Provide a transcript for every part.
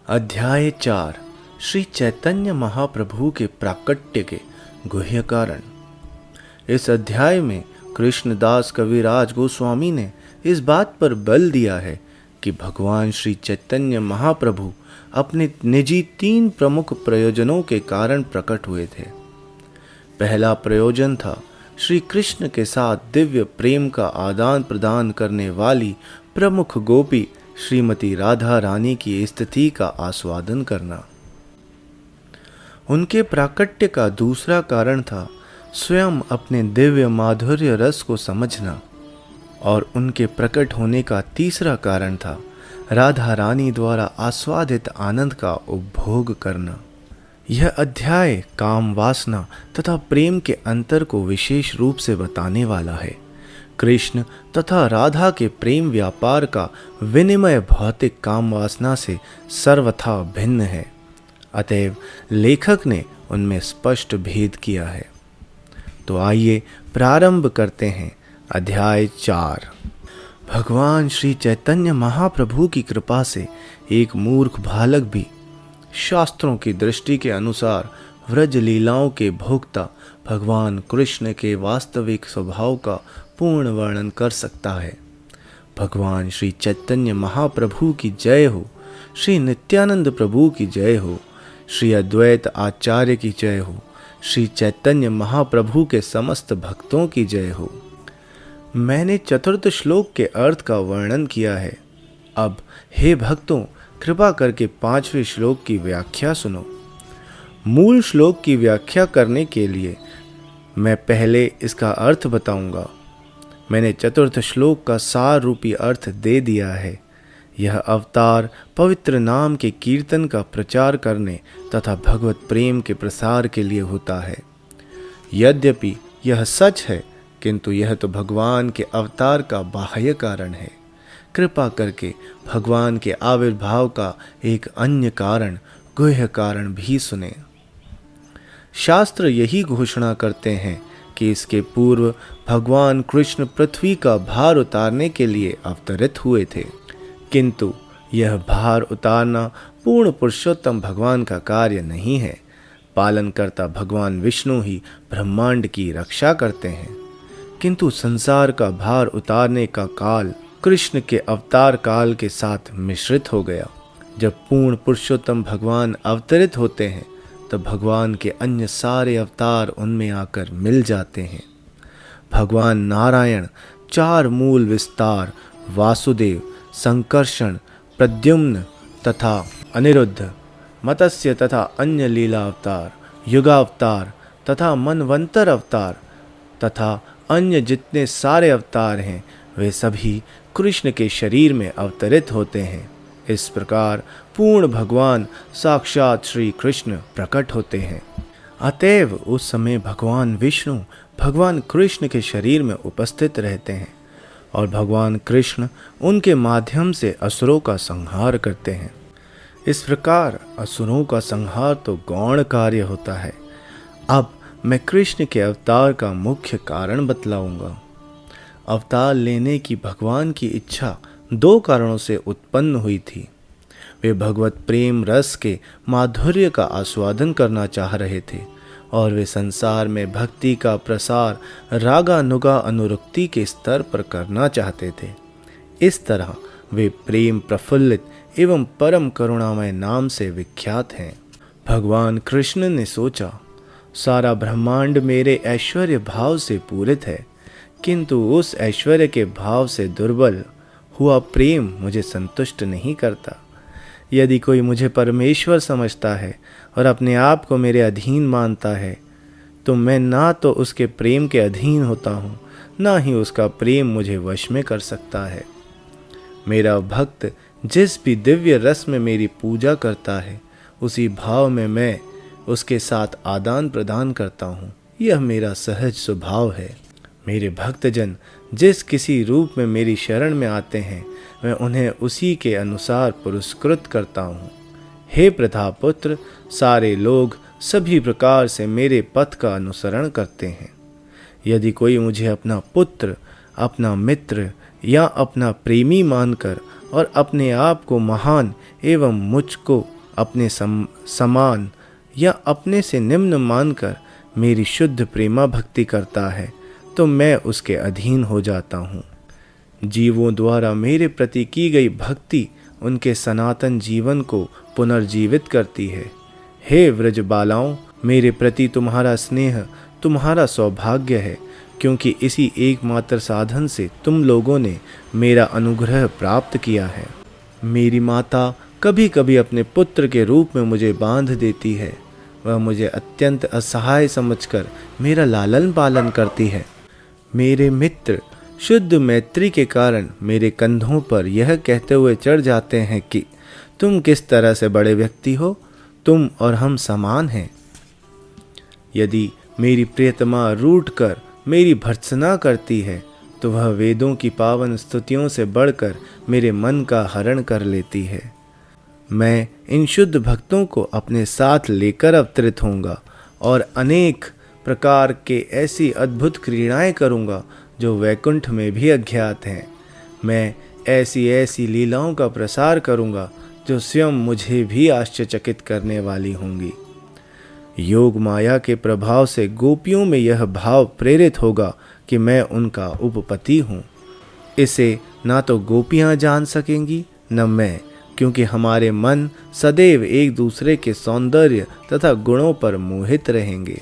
अध्याय 4 श्री चैतन्य महाप्रभु के प्राकट्य के गुह्य कारण। इस अध्याय में कृष्णदास कविराज गोस्वामी ने इस बात पर बल दिया है कि भगवान श्री चैतन्य महाप्रभु अपने निजी 3 प्रमुख प्रयोजनों के कारण प्रकट हुए थे। पहला प्रयोजन था श्री कृष्ण के साथ दिव्य प्रेम का आदान प्रदान करने वाली प्रमुख गोपी श्रीमती राधा रानी की स्थिति का आस्वादन करना। उनके प्राकट्य का दूसरा कारण था स्वयं अपने दिव्य माधुर्य रस को समझना, और उनके प्रकट होने का तीसरा कारण था राधा रानी द्वारा आस्वादित आनंद का उपभोग करना। यह अध्याय काम वासना तथा प्रेम के अंतर को विशेष रूप से बताने वाला है। कृष्ण तथा राधा के प्रेम व्यापार का विनिमय भौतिक काम वासना से सर्वथा भिन्न है, अतएव लेखक ने उनमें स्पष्ट भेद किया है। तो आइए प्रारंभ करते हैं अध्याय 4। भगवान श्री चैतन्य महाप्रभु की कृपा से एक मूर्ख बालक भी शास्त्रों की दृष्टि के अनुसार व्रज लीलाओं के भोक्ता भगवान कृष्ण के वास्तविक स्वभाव का पूर्ण वर्णन कर सकता है। भगवान श्री चैतन्य महाप्रभु की जय हो, श्री नित्यानंद प्रभु की जय हो, श्री अद्वैत आचार्य की जय हो, श्री चैतन्य महाप्रभु के समस्त भक्तों की जय हो। मैंने चतुर्थ श्लोक के अर्थ का वर्णन किया है। अब हे भक्तों, कृपा करके 5वें श्लोक की व्याख्या सुनो। मूल श्लोक की व्याख्या करने के लिए मैं पहले इसका अर्थ बताऊंगा। मैंने चतुर्थ श्लोक का सार रूपी अर्थ दे दिया है। यह अवतार पवित्र नाम के कीर्तन का प्रचार करने तथा भगवत प्रेम के प्रसार के लिए होता है। यद्यपि यह सच है, किंतु यह तो भगवान के अवतार का बाह्य कारण है। कृपा करके भगवान के आविर्भाव का एक अन्य कारण, गुह्य कारण भी सुने। शास्त्र यही घोषणा करते हैं कि इसके पूर्व भगवान कृष्ण पृथ्वी का भार उतारने के लिए अवतरित हुए थे, किंतु यह भार उतारना पूर्ण पुरुषोत्तम भगवान का कार्य नहीं है। पालनकर्ता भगवान विष्णु ही ब्रह्मांड की रक्षा करते हैं, किंतु संसार का भार उतारने का काल कृष्ण के अवतार काल के साथ मिश्रित हो गया। जब पूर्ण पुरुषोत्तम भगवान अवतरित होते हैं तब भगवान के अन्य सारे अवतार उनमें आकर मिल जाते हैं। भगवान नारायण 4 मूल विस्तार वासुदेव, संकर्षण, प्रद्युम्न तथा अनिरुद्ध, मत्स्य तथा अन्य लीला अवतार, युगावतार तथा मनवंतर अवतार तथा अन्य जितने सारे अवतार हैं, वे सभी कृष्ण के शरीर में अवतरित होते हैं। इस प्रकार पूर्ण भगवान साक्षात श्री कृष्ण प्रकट होते हैं। अतएव उस समय भगवान विष्णु भगवान कृष्ण के शरीर में उपस्थित रहते हैं और भगवान कृष्ण उनके माध्यम से असुरों का संहार करते हैं। इस प्रकार असुरों का संहार तो गौण कार्य होता है। अब मैं कृष्ण के अवतार का मुख्य कारण बतलाऊंगा। अवतार लेने की भगवान की इच्छा 2 कारणों से उत्पन्न हुई थी। वे भगवत प्रेम रस के माधुर्य का आस्वादन करना चाह रहे थे, और वे संसार में भक्ति का प्रसार रागानुगा अनुरक्ति के स्तर पर करना चाहते थे। इस तरह वे प्रेम प्रफुल्लित एवं परम करुणामय नाम से विख्यात हैं। भगवान कृष्ण ने सोचा, सारा ब्रह्मांड मेरे ऐश्वर्य भाव से पूरित है, किंतु उस ऐश्वर्य के भाव से दुर्बल हुआ प्रेम मुझे संतुष्ट नहीं करता। यदि कोई मुझे परमेश्वर समझता है और अपने आप को मेरे अधीन मानता है, तो मैं ना तो उसके प्रेम के अधीन होता हूँ, ना ही उसका प्रेम मुझे वश में कर सकता है। मेरा भक्त जिस भी दिव्य रस में मेरी पूजा करता है, उसी भाव में मैं उसके साथ आदान प्रदान करता हूँ। यह मेरा सहज स्वभाव है। मेरे भक्तजन जिस किसी रूप में मेरी शरण में आते हैं, मैं उन्हें उसी के अनुसार पुरस्कृत करता हूँ। हे प्रतापुत्र, सारे लोग सभी प्रकार से मेरे पथ का अनुसरण करते हैं। यदि कोई मुझे अपना पुत्र, अपना मित्र या अपना प्रेमी मानकर और अपने आप को महान एवं मुझको अपने समान या अपने से निम्न मानकर मेरी शुद्ध प्रेमा भक्ति करता है तो मैं उसके अधीन हो जाता हूँ। जीवों द्वारा मेरे प्रति की गई भक्ति उनके सनातन जीवन को पुनर्जीवित करती है। हे व्रज बालाओं, मेरे प्रति तुम्हारा स्नेह तुम्हारा सौभाग्य है, क्योंकि इसी एकमात्र साधन से तुम लोगों ने मेरा अनुग्रह प्राप्त किया है। मेरी माता कभी कभी अपने पुत्र के रूप में मुझे बांध देती है। वह मुझे अत्यंत असहाय समझकर मेरा लालन पालन करती है। मेरे मित्र शुद्ध मैत्री के कारण मेरे कंधों पर यह कहते हुए चढ़ जाते हैं कि तुम किस तरह से बड़े व्यक्ति हो, तुम और हम समान हैं। यदि मेरी प्रियतमा रूठ कर मेरी भर्त्सना करती है तो वह वेदों की पावन स्तुतियों से बढ़कर मेरे मन का हरण कर लेती है। मैं इन शुद्ध भक्तों को अपने साथ लेकर अवतरित होऊंगा और अनेक प्रकार के ऐसी अद्भुत क्रीड़ाएं करूंगा जो वैकुंठ में भी अज्ञात हैं। मैं ऐसी ऐसी लीलाओं का प्रसार करूंगा जो स्वयं मुझे भी आश्चर्यचकित करने वाली होंगी। योग माया के प्रभाव से गोपियों में यह भाव प्रेरित होगा कि मैं उनका उपपति हूँ। इसे ना तो गोपियाँ जान सकेंगी न मैं, क्योंकि हमारे मन सदैव एक दूसरे के सौंदर्य तथा गुणों पर मोहित रहेंगे।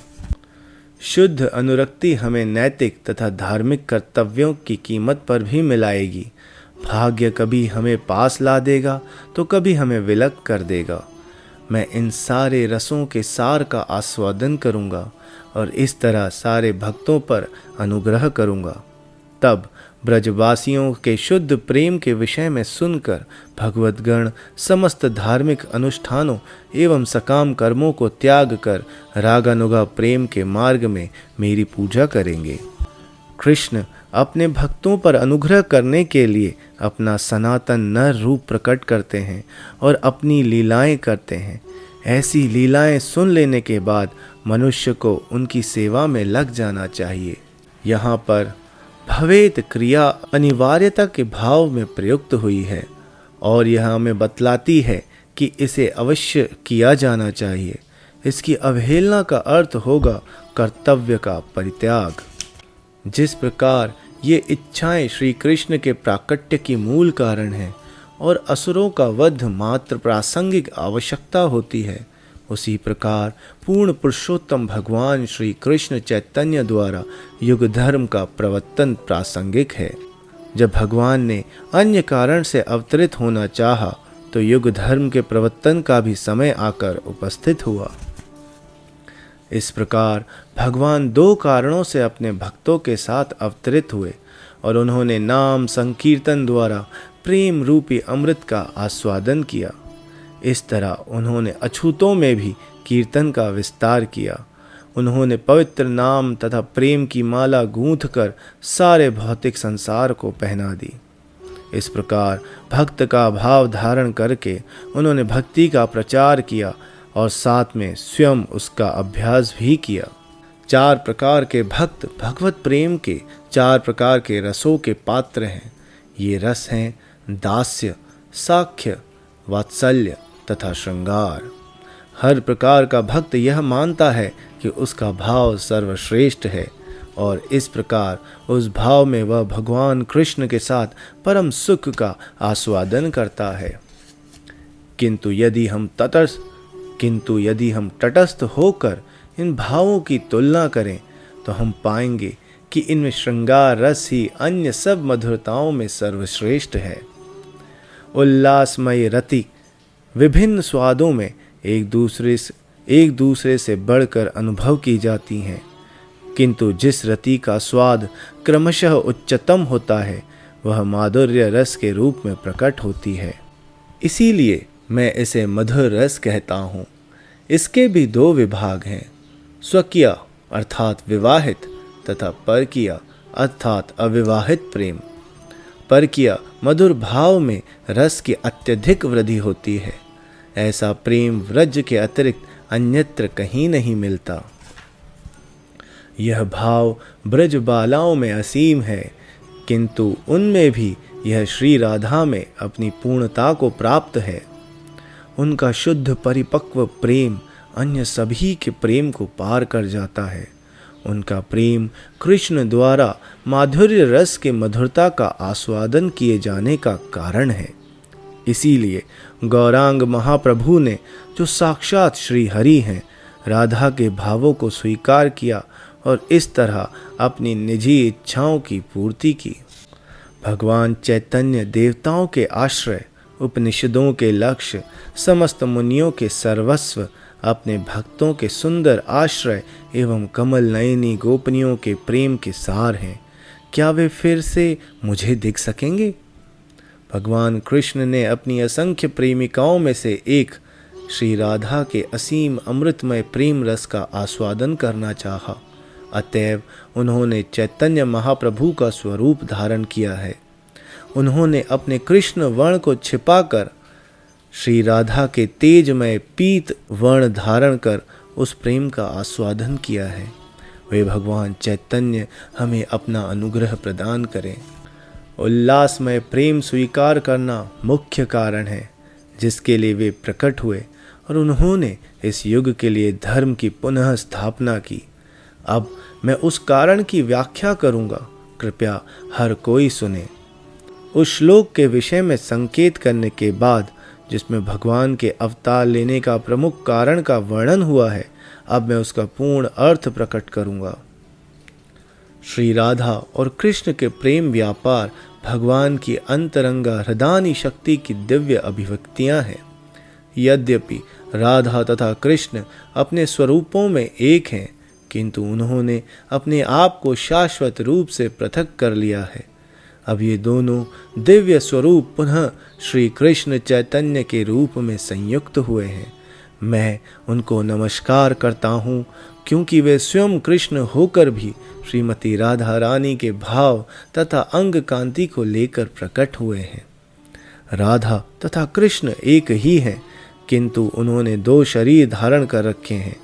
शुद्ध अनुरक्ति हमें नैतिक तथा धार्मिक कर्तव्यों की कीमत पर भी मिलाएगी। भाग्य कभी हमें पास ला देगा तो कभी हमें विलग कर देगा। मैं इन सारे रसों के सार का आस्वादन करूंगा और इस तरह सारे भक्तों पर अनुग्रह करूंगा। तब ब्रजवासियों के शुद्ध प्रेम के विषय में सुनकर भगवद्गण समस्त धार्मिक अनुष्ठानों एवं सकाम कर्मों को त्याग कर रागानुगा प्रेम के मार्ग में मेरी पूजा करेंगे। कृष्ण अपने भक्तों पर अनुग्रह करने के लिए अपना सनातन नर रूप प्रकट करते हैं और अपनी लीलाएं करते हैं। ऐसी लीलाएं सुन लेने के बाद मनुष्य को उनकी सेवा में लग जाना चाहिए। यहाँ पर भवेत क्रिया अनिवार्यता के भाव में प्रयुक्त हुई है और यह हमें बतलाती है कि इसे अवश्य किया जाना चाहिए। इसकी अवहेलना का अर्थ होगा कर्तव्य का परित्याग। जिस प्रकार ये इच्छाएं श्री कृष्ण के प्राकट्य की मूल कारण हैं और असुरों का वध मात्र प्रासंगिक आवश्यकता होती है, उसी प्रकार पूर्ण पुरुषोत्तम भगवान श्री कृष्ण चैतन्य द्वारा युग धर्म का प्रवर्तन प्रासंगिक है। जब भगवान ने अन्य कारण से अवतरित होना चाहा तो युग धर्म के प्रवर्तन का भी समय आकर उपस्थित हुआ। इस प्रकार भगवान दो कारणों से अपने भक्तों के साथ अवतरित हुए और उन्होंने नाम संकीर्तन द्वारा प्रेम रूपी अमृत का आस्वादन किया। इस तरह उन्होंने अछूतों में भी कीर्तन का विस्तार किया। उन्होंने पवित्र नाम तथा प्रेम की माला गूंथ कर सारे भौतिक संसार को पहना दी। इस प्रकार भक्त का भाव धारण करके उन्होंने भक्ति का प्रचार किया और साथ में स्वयं उसका अभ्यास भी किया। चार प्रकार के भक्त भगवत प्रेम के चार प्रकार के रसों के पात्र हैं। ये रस हैं दास्य, साख्य, वात्सल्य तथा श्रृंगार। हर प्रकार का भक्त यह मानता है कि उसका भाव सर्वश्रेष्ठ है और इस प्रकार उस भाव में वह भगवान कृष्ण के साथ परम सुख का आस्वादन करता है। किंतु यदि हम तटस्थ होकर इन भावों की तुलना करें तो हम पाएंगे कि इनमें श्रृंगार रस ही अन्य सब मधुरताओं में सर्वश्रेष्ठ है। उल्लासमय रति विभिन्न स्वादों में एक दूसरे से बढ़कर अनुभव की जाती हैं, किंतु जिस रति का स्वाद क्रमशः उच्चतम होता है वह माधुर्य रस के रूप में प्रकट होती है। इसीलिए मैं इसे मधुर रस कहता हूँ। इसके भी दो विभाग हैं, स्वकीय अर्थात विवाहित तथा परकीय अर्थात अविवाहित प्रेम। परकीय मधुर भाव में रस की अत्यधिक वृद्धि होती है। ऐसा प्रेम व्रज के अतिरिक्त अन्यत्र कहीं नहीं मिलता। यह भाव ब्रज बालाओं में असीम है, किंतु उनमें भी यह श्री राधा में अपनी पूर्णता को प्राप्त है। उनका शुद्ध परिपक्व प्रेम अन्य सभी के प्रेम को पार कर जाता है। उनका प्रेम कृष्ण द्वारा माधुर्य रस के मधुरता का आस्वादन किए जाने का कारण है। इसीलिए गौरांग महाप्रभु ने, जो साक्षात श्री हरि हैं, राधा के भावों को स्वीकार किया और इस तरह अपनी निजी इच्छाओं की पूर्ति की। भगवान चैतन्य देवताओं के आश्रय, उपनिषदों के लक्ष्य, समस्त मुनियों के सर्वस्व, अपने भक्तों के सुंदर आश्रय एवं कमल नयनी गोपनियों के प्रेम के सार हैं। क्या वे फिर से मुझे दिख सकेंगे? भगवान कृष्ण ने अपनी असंख्य प्रेमिकाओं में से एक श्री राधा के असीम अमृतमय प्रेम रस का आस्वादन करना चाहा। अतएव उन्होंने चैतन्य महाप्रभु का स्वरूप धारण किया है। उन्होंने अपने कृष्ण वर्ण को छिपाकर श्री राधा के तेजमय पीत वर्ण धारण कर उस प्रेम का आस्वादन किया है। वे भगवान चैतन्य हमें अपना अनुग्रह प्रदान करें। उल्लासमय प्रेम स्वीकार करना मुख्य कारण है जिसके लिए वे प्रकट हुए और उन्होंने इस युग के लिए धर्म की पुनः स्थापना की। अब मैं उस कारण की व्याख्या करूंगा, कृपया हर कोई सुने। उस श्लोक के विषय में संकेत करने के बाद जिसमें भगवान के अवतार लेने का प्रमुख कारण का वर्णन हुआ है, अब मैं उसका पूर्ण अर्थ प्रकट करूंगा। श्री राधा और कृष्ण के प्रेम व्यापार भगवान की अंतरंगा हृदयानी शक्ति की दिव्य अभिव्यक्तियां हैं। यद्यपि राधा तथा कृष्ण अपने स्वरूपों में एक हैं, किंतु उन्होंने अपने आप को शाश्वत रूप से पृथक कर लिया है। अब ये दोनों दिव्य स्वरूप पुनः श्री कृष्ण चैतन्य के रूप में संयुक्त हुए हैं। मैं उनको नमस्कार करता हूँ क्योंकि वे स्वयं कृष्ण होकर भी श्रीमती राधा रानी के भाव तथा अंग कांति को लेकर प्रकट हुए हैं। राधा तथा कृष्ण एक ही हैं, किंतु उन्होंने दो शरीर धारण कर रखे हैं।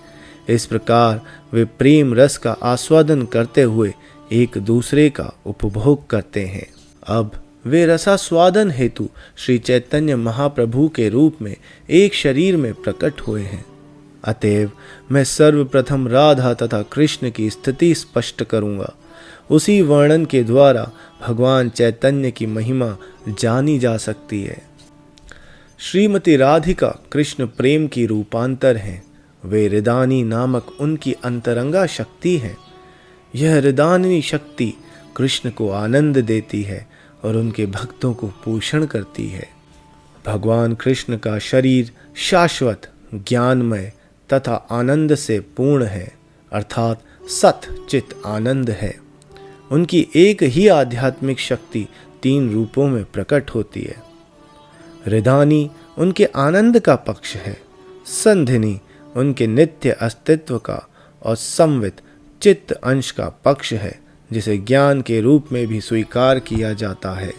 इस प्रकार वे प्रेम रस का आस्वादन करते हुए एक दूसरे का उपभोग करते हैं। अब वे रसास्वादन हेतु श्री चैतन्य महाप्रभु के रूप में एक शरीर में प्रकट हुए हैं। अतएव मैं सर्वप्रथम राधा तथा कृष्ण की स्थिति स्पष्ट करूंगा। उसी वर्णन के द्वारा भगवान चैतन्य की महिमा जानी जा सकती है। श्रीमती राधिका कृष्ण प्रेम की रूपांतर हैं। वे हृदानी नामक उनकी अंतरंगा शक्ति है। यह हृदानी शक्ति कृष्ण को आनंद देती है और उनके भक्तों को पोषण करती है। भगवान कृष्ण का शरीर शाश्वत, ज्ञानमय तथा आनंद से पूर्ण है, अर्थात सत चित आनंद है। उनकी एक ही आध्यात्मिक शक्ति तीन रूपों में प्रकट होती है। हृदानी उनके आनंद का पक्ष है, संधिनी उनके नित्य अस्तित्व का और संवित चित्त अंश का पक्ष है, जिसे ज्ञान के रूप में भी स्वीकार किया जाता है।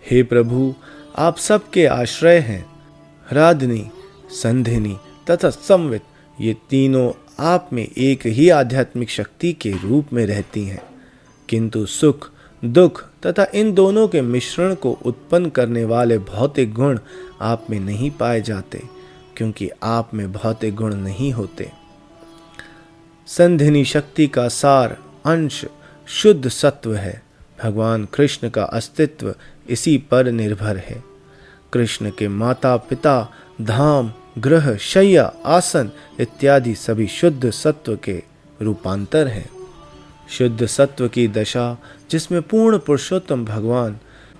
हे प्रभु, आप सबके आश्रय हैं। ह्रादनी, संधिनी तथा संवित ये तीनों आप में एक ही आध्यात्मिक शक्ति के रूप में रहती हैं, किंतु सुख, दुख तथा इन दोनों के मिश्रण को उत्पन्न करने वाले भौतिक गुण आप में नहीं पाए जाते, क्योंकि आप में भौतिक गुण नहीं होते। संधिनी शक्ति का सार अंश शुद्ध सत्व है। भगवान कृष्ण का अस्तित्व इसी पर निर्भर है। कृष्ण के माता पिता, धाम, गृह, शय्या, आसन इत्यादि सभी शुद्ध सत्व के रूपांतर हैं। शुद्ध सत्व की दशा, जिसमें पूर्ण पुरुषोत्तम भगवान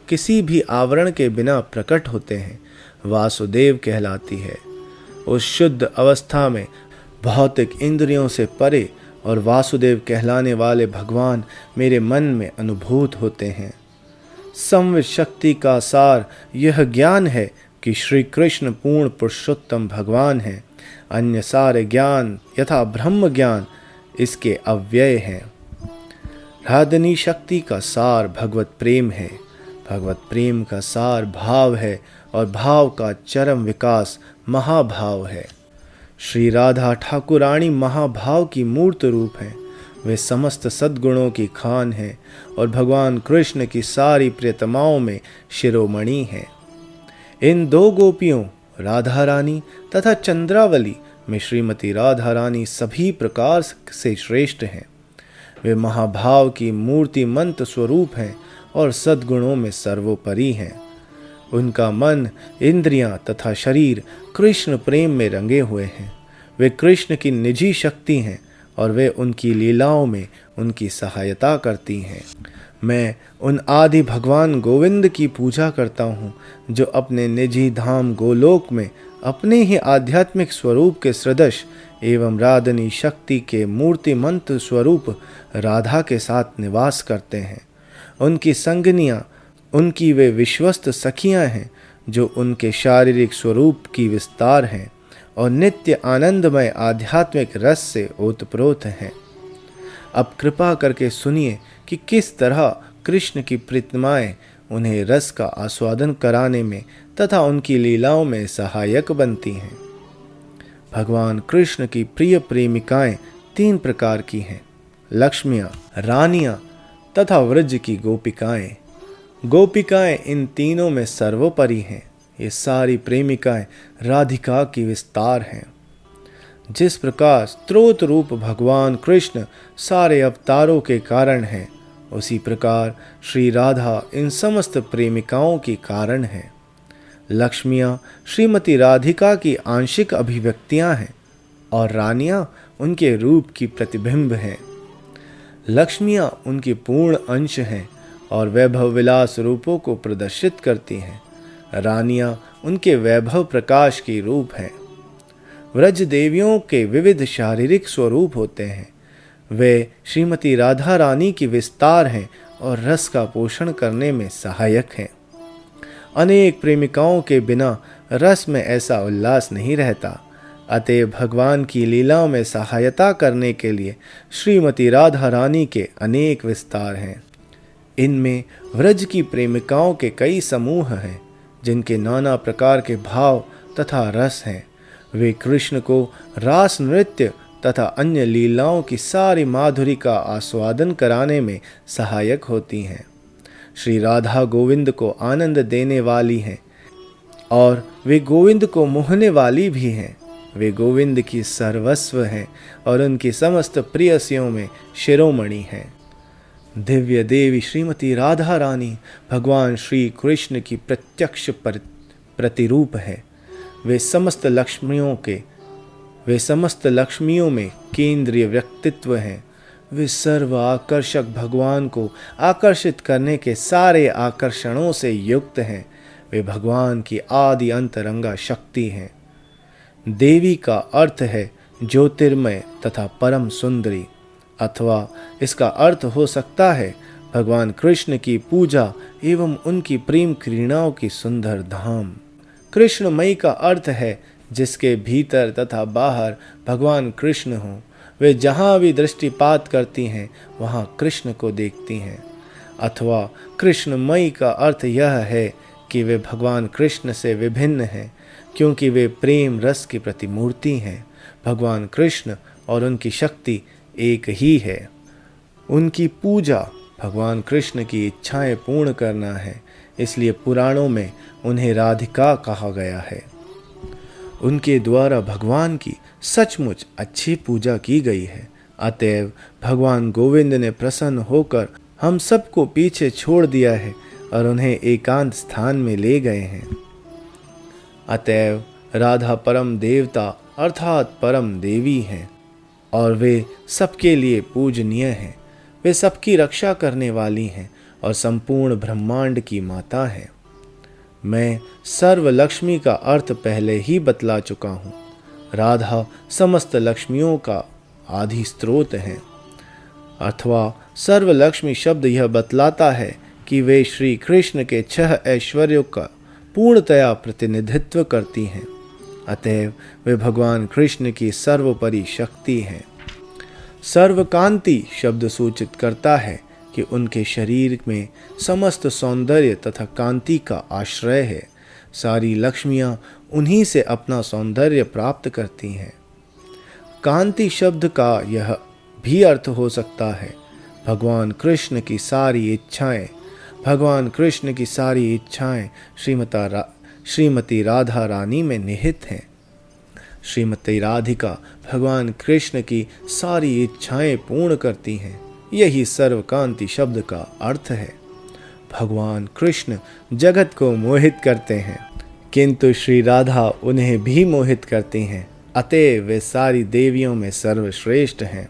किसी भी आवरण के बिना प्रकट होते हैं, वासुदेव कहलाती है। उस शुद्ध अवस्था में भौतिक इंद्रियों से परे और वासुदेव कहलाने वाले भगवान मेरे मन में अनुभूत होते हैं। संवित शक्ति का सार यह ज्ञान है कि श्री कृष्ण पूर्ण पुरुषोत्तम भगवान हैं। अन्य सारे ज्ञान यथा ब्रह्म ज्ञान इसके अव्यय हैं। ह्रादनी शक्ति का सार भगवत प्रेम है। भगवत प्रेम का सार भाव है और भाव का चरम विकास महाभाव है। श्री राधा ठाकुराणी महाभाव की मूर्त रूप हैं। वे समस्त सद्गुणों की खान हैं और भगवान कृष्ण की सारी प्रियतमाओं में शिरोमणि हैं। इन दो गोपियों राधा रानी तथा चंद्रावली में श्रीमती राधा रानी सभी प्रकार से श्रेष्ठ हैं। वे महाभाव की मूर्तिमंत स्वरूप हैं और सद्गुणों में सर्वोपरि हैं। उनका मन, इंद्रियां तथा शरीर कृष्ण प्रेम में रंगे हुए हैं। वे कृष्ण की निजी शक्ति हैं और वे उनकी लीलाओं में उनकी सहायता करती हैं। मैं उन आदि भगवान गोविंद की पूजा करता हूँ जो अपने निजी धाम गोलोक में अपने ही आध्यात्मिक स्वरूप के सदृश एवं राधनी शक्ति के मूर्तिमंत स्वरूप राधा के साथ निवास करते हैं। उनकी संगनियाँ उनकी वे विश्वस्त सखियाँ हैं जो उनके शारीरिक स्वरूप की विस्तार हैं और नित्य आनंदमय आध्यात्मिक रस से ओतप्रोत हैं। अब कृपा करके सुनिए कि किस तरह कृष्ण की प्रतिमाएं उन्हें रस का आस्वादन कराने में तथा उनकी लीलाओं में सहायक बनती हैं। भगवान कृष्ण की प्रिय प्रेमिकाएं 3 प्रकार की हैं: लक्ष्मियाँ, रानियाँ तथा व्रज की गोपिकाएं। गोपिकाएं इन तीनों में सर्वोपरि हैं। ये सारी प्रेमिकाएं राधिका की विस्तार हैं। जिस प्रकार स्रोत रूप भगवान कृष्ण सारे अवतारों के कारण हैं, उसी प्रकार श्री राधा इन समस्त प्रेमिकाओं की कारण है। लक्ष्मियाँ श्रीमती राधिका की आंशिक अभिव्यक्तियाँ हैं और रानियाँ उनके रूप की प्रतिबिंब हैं। लक्ष्मियाँ उनकी पूर्ण अंश हैं और वैभव विलास रूपों को प्रदर्शित करती हैं। रानियाँ उनके वैभव प्रकाश की रूप हैं। व्रज देवियों के विविध शारीरिक स्वरूप होते हैं। वे श्रीमती राधा रानी की विस्तार हैं और रस का पोषण करने में सहायक हैं। अनेक प्रेमिकाओं के बिना रस में ऐसा उल्लास नहीं रहता। अतएव भगवान की लीलाओं में सहायता करने के लिए श्रीमती राधा रानी के अनेक विस्तार हैं। इनमें व्रज की प्रेमिकाओं के कई समूह हैं जिनके नाना प्रकार के भाव तथा रस हैं। वे कृष्ण को रास नृत्य तथा अन्य लीलाओं की सारी माधुरी का आस्वादन कराने में सहायक होती हैं। श्री राधा गोविंद को आनंद देने वाली हैं और वे गोविंद को मोहने वाली भी हैं। वे गोविंद की सर्वस्व हैं और उनकी समस्त प्रियसियों में शिरोमणि हैं। दिव्य देवी श्रीमती राधा रानी भगवान श्री कृष्ण की प्रत्यक्ष प्रतिरूप है। वे समस्त लक्ष्मियों में केंद्रीय व्यक्तित्व हैं। वे सर्व आकर्षक भगवान को आकर्षित करने के सारे आकर्षणों से युक्त हैं। वे भगवान की आदि अंतरंगा शक्ति हैं। देवी का अर्थ है ज्योतिर्मय तथा परम सुंदरी, अथवा इसका अर्थ हो सकता है भगवान कृष्ण की पूजा एवं उनकी प्रेम क्रीड़ाओं की सुंदर धाम। कृष्णमयी का अर्थ है जिसके भीतर तथा बाहर भगवान कृष्ण हों। वे जहाँ भी दृष्टिपात करती हैं वहाँ कृष्ण को देखती हैं। अथवा कृष्णमयी का अर्थ यह है कि वे भगवान कृष्ण से विभिन्न हैं, क्योंकि वे प्रेम रस की प्रतिमूर्ति हैं। भगवान कृष्ण और उनकी शक्ति एक ही है। उनकी पूजा भगवान कृष्ण की इच्छाएं पूर्ण करना है, इसलिए पुराणों में उन्हें राधिका कहा गया है। उनके द्वारा भगवान की सचमुच अच्छी पूजा की गई है। अतएव भगवान गोविंद ने प्रसन्न होकर हम सबको पीछे छोड़ दिया है और उन्हें एकांत स्थान में ले गए हैं। अतएव राधा परम देवता अर्थात परम देवी हैं और वे सबके लिए पूजनीय हैं। वे सबकी रक्षा करने वाली हैं और संपूर्ण ब्रह्मांड की माता हैं। मैं सर्व लक्ष्मी का अर्थ पहले ही बतला चुका हूँ। राधा समस्त लक्ष्मियों का आदि स्रोत हैं। अथवा सर्व लक्ष्मी शब्द यह बतलाता है कि वे श्री कृष्ण के 6 ऐश्वर्यों का पूर्णतया प्रतिनिधित्व करती हैं। अतएव वे भगवान कृष्ण की सर्वोपरि शक्ति हैं। सर्वकांति शब्द सूचित करता है कि उनके शरीर में समस्त सौंदर्य तथा कांति का आश्रय है। सारी लक्ष्मियां उन्हीं से अपना सौंदर्य प्राप्त करती हैं। कांति शब्द का यह भी अर्थ हो सकता है भगवान कृष्ण की सारी इच्छाएं श्रीमती राधा रानी में निहित हैं। श्रीमती राधिका भगवान कृष्ण की सारी इच्छाएं पूर्ण करती हैं। यही सर्वकांति शब्द का अर्थ है। भगवान कृष्ण जगत को मोहित करते हैं, किंतु श्री राधा उन्हें भी मोहित करती हैं। अतएव वे सारी देवियों में सर्वश्रेष्ठ हैं।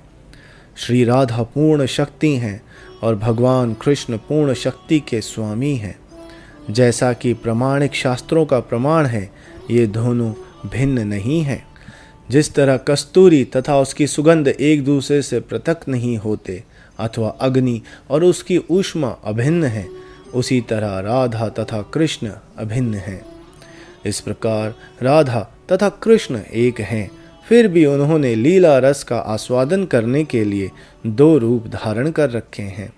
श्री राधा पूर्ण शक्ति हैं और भगवान कृष्ण पूर्ण शक्ति के स्वामी हैं। जैसा कि प्रामाणिक शास्त्रों का प्रमाण है, ये दोनों भिन्न नहीं हैं। जिस तरह कस्तूरी तथा उसकी सुगंध एक दूसरे से पृथक नहीं होते अथवा अग्नि और उसकी ऊष्मा अभिन्न है, उसी तरह राधा तथा कृष्ण अभिन्न हैं। इस प्रकार राधा तथा कृष्ण एक हैं, फिर भी उन्होंने लीला रस का आस्वादन करने के लिए दो रूप धारण कर रखे हैं।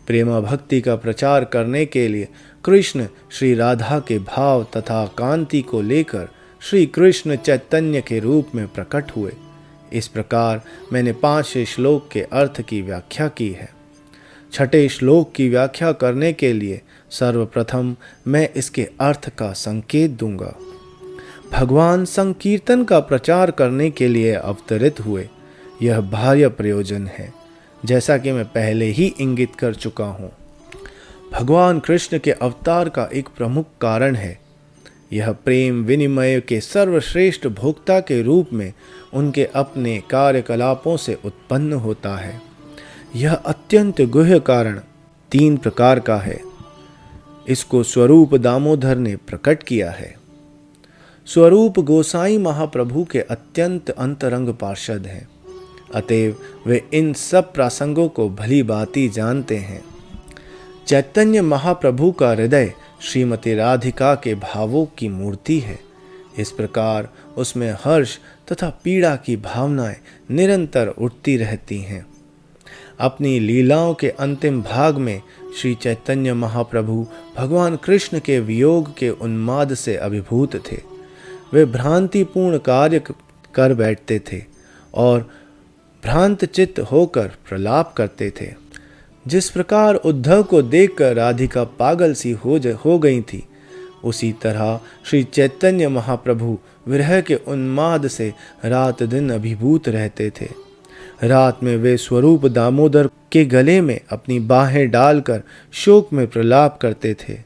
प्रेमा भक्ति का प्रचार करने के लिए कृष्ण श्री राधा के भाव तथा कांति को लेकर श्री कृष्ण चैतन्य के रूप में प्रकट हुए। इस प्रकार मैंने 5 श्लोक के अर्थ की व्याख्या की है। 6 श्लोक की व्याख्या करने के लिए सर्वप्रथम मैं इसके अर्थ का संकेत दूंगा। भगवान संकीर्तन का प्रचार करने के लिए अवतरित हुए, यह बाह्य प्रयोजन है, जैसा कि मैं पहले ही इंगित कर चुका हूँ। भगवान कृष्ण के अवतार का एक प्रमुख कारण है, यह प्रेम विनिमय के सर्वश्रेष्ठ भोक्ता के रूप में उनके अपने कार्यकलापों से उत्पन्न होता है। यह अत्यंत गुह्य कारण 3 प्रकार का है। इसको स्वरूप दामोदर ने प्रकट किया है। स्वरूप गोसाई महाप्रभु के अत्यंत अंतरंग पार्षद हैं, अतएव वे इन सब प्रसंगों को भली भांति जानते हैं। चैतन्य महाप्रभु का हृदय श्रीमती राधिका के भावों की मूर्ति है। इस प्रकार उसमें हर्ष तथा पीड़ा की भावनाएं निरंतर उठती रहती हैं। अपनी लीलाओं के अंतिम भाग में श्री चैतन्य महाप्रभु भगवान कृष्ण के वियोग के उन्माद से अभिभूत थे। वे भ्रांतिपूर्ण कार्य कर बैठते थे और भ्रांत चित्त होकर प्रलाप करते थे। जिस प्रकार उद्धव को देखकर राधिका पागल सी हो गई थी, उसी तरह श्री चैतन्य महाप्रभु विरह के उन्माद से रात दिन अभिभूत रहते थे। रात में वे स्वरूप दामोदर के गले में अपनी बाहें डालकर शोक में प्रलाप करते थे।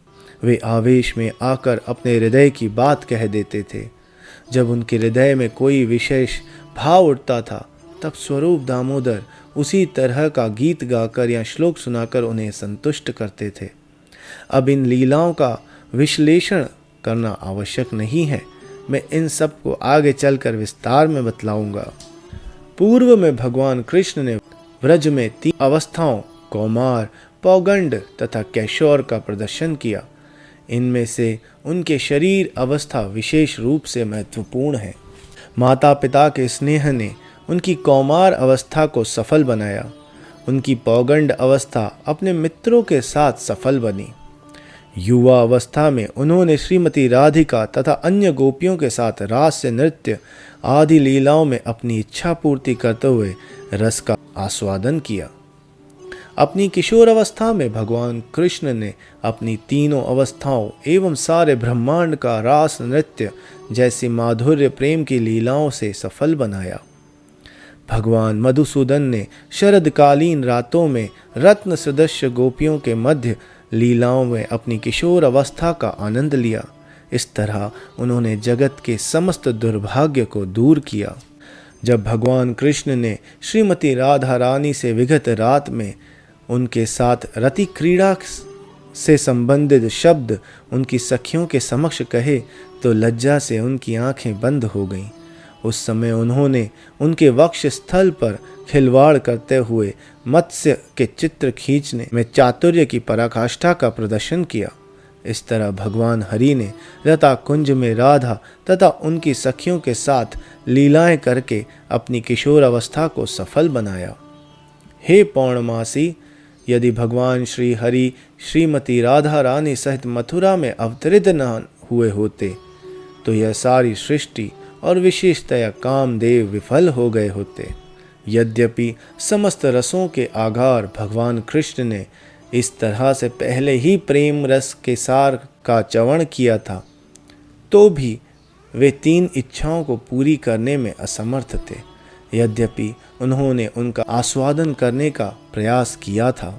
वे आवेश में आकर अपने हृदय की बात कह देते थे। जब उनके हृदय में कोई विशेष भाव उठता था, तब स्वरूप दामोदर उसी तरह का गीत गाकर या श्लोक सुनाकर उन्हें संतुष्ट करते थे। अब इन लीलाओं का विश्लेषण करना आवश्यक नहीं है, मैं इन सब को आगे चलकर विस्तार में बतलाऊंगा। पूर्व में भगवान कृष्ण ने व्रज में 3 अवस्थाओं कौमार, पौगंड तथा कैशोर का प्रदर्शन किया। इनमें से उनके शरीर अवस्था विशेष रूप से महत्वपूर्ण है। माता पिता के स्नेह ने उनकी कौमार अवस्था को सफल बनाया। उनकी पौगंड अवस्था अपने मित्रों के साथ सफल बनी। युवा अवस्था में उन्होंने श्रीमती राधिका तथा अन्य गोपियों के साथ रास्य नृत्य आदि लीलाओं में अपनी इच्छा पूर्ति करते हुए रस का आस्वादन किया। अपनी किशोर अवस्था में भगवान कृष्ण ने अपनी तीनों अवस्थाओं एवं सारे ब्रह्मांड का रास नृत्य जैसी माधुर्य प्रेम की लीलाओं से सफल बनाया। भगवान मधुसूदन ने शरदकालीन रातों में रत्न सदस्य गोपियों के मध्य लीलाओं में अपनी किशोर अवस्था का आनंद लिया। इस तरह उन्होंने जगत के समस्त दुर्भाग्य को दूर किया। जब भगवान कृष्ण ने श्रीमती राधा रानी से विगत रात में उनके साथ रति क्रीड़ा से संबंधित शब्द उनकी सखियों के समक्ष कहे, तो लज्जा से उनकी आंखें बंद हो गईं। उस समय उन्होंने उनके वक्ष स्थल पर खिलवाड़ करते हुए मत्स्य के चित्र खींचने में चातुर्य की पराकाष्ठा का प्रदर्शन किया। इस तरह भगवान हरि ने लता कुंज में राधा तथा उनकी सखियों के साथ लीलाएं करके अपनी किशोर अवस्था को सफल बनाया। हे पौर्णमासी, यदि भगवान श्री हरि श्रीमती राधा रानी सहित मथुरा में अवतरित न हुए होते, तो यह सारी सृष्टि और विशेषतया कामदेव विफल हो गए होते। यद्यपि समस्त रसों के आगार भगवान कृष्ण ने इस तरह से पहले ही प्रेम रस के सार का चवण किया था, तो भी वे 3 इच्छाओं को पूरी करने में असमर्थ थे। यद्यपि उन्होंने उनका आस्वादन करने का प्रयास किया था,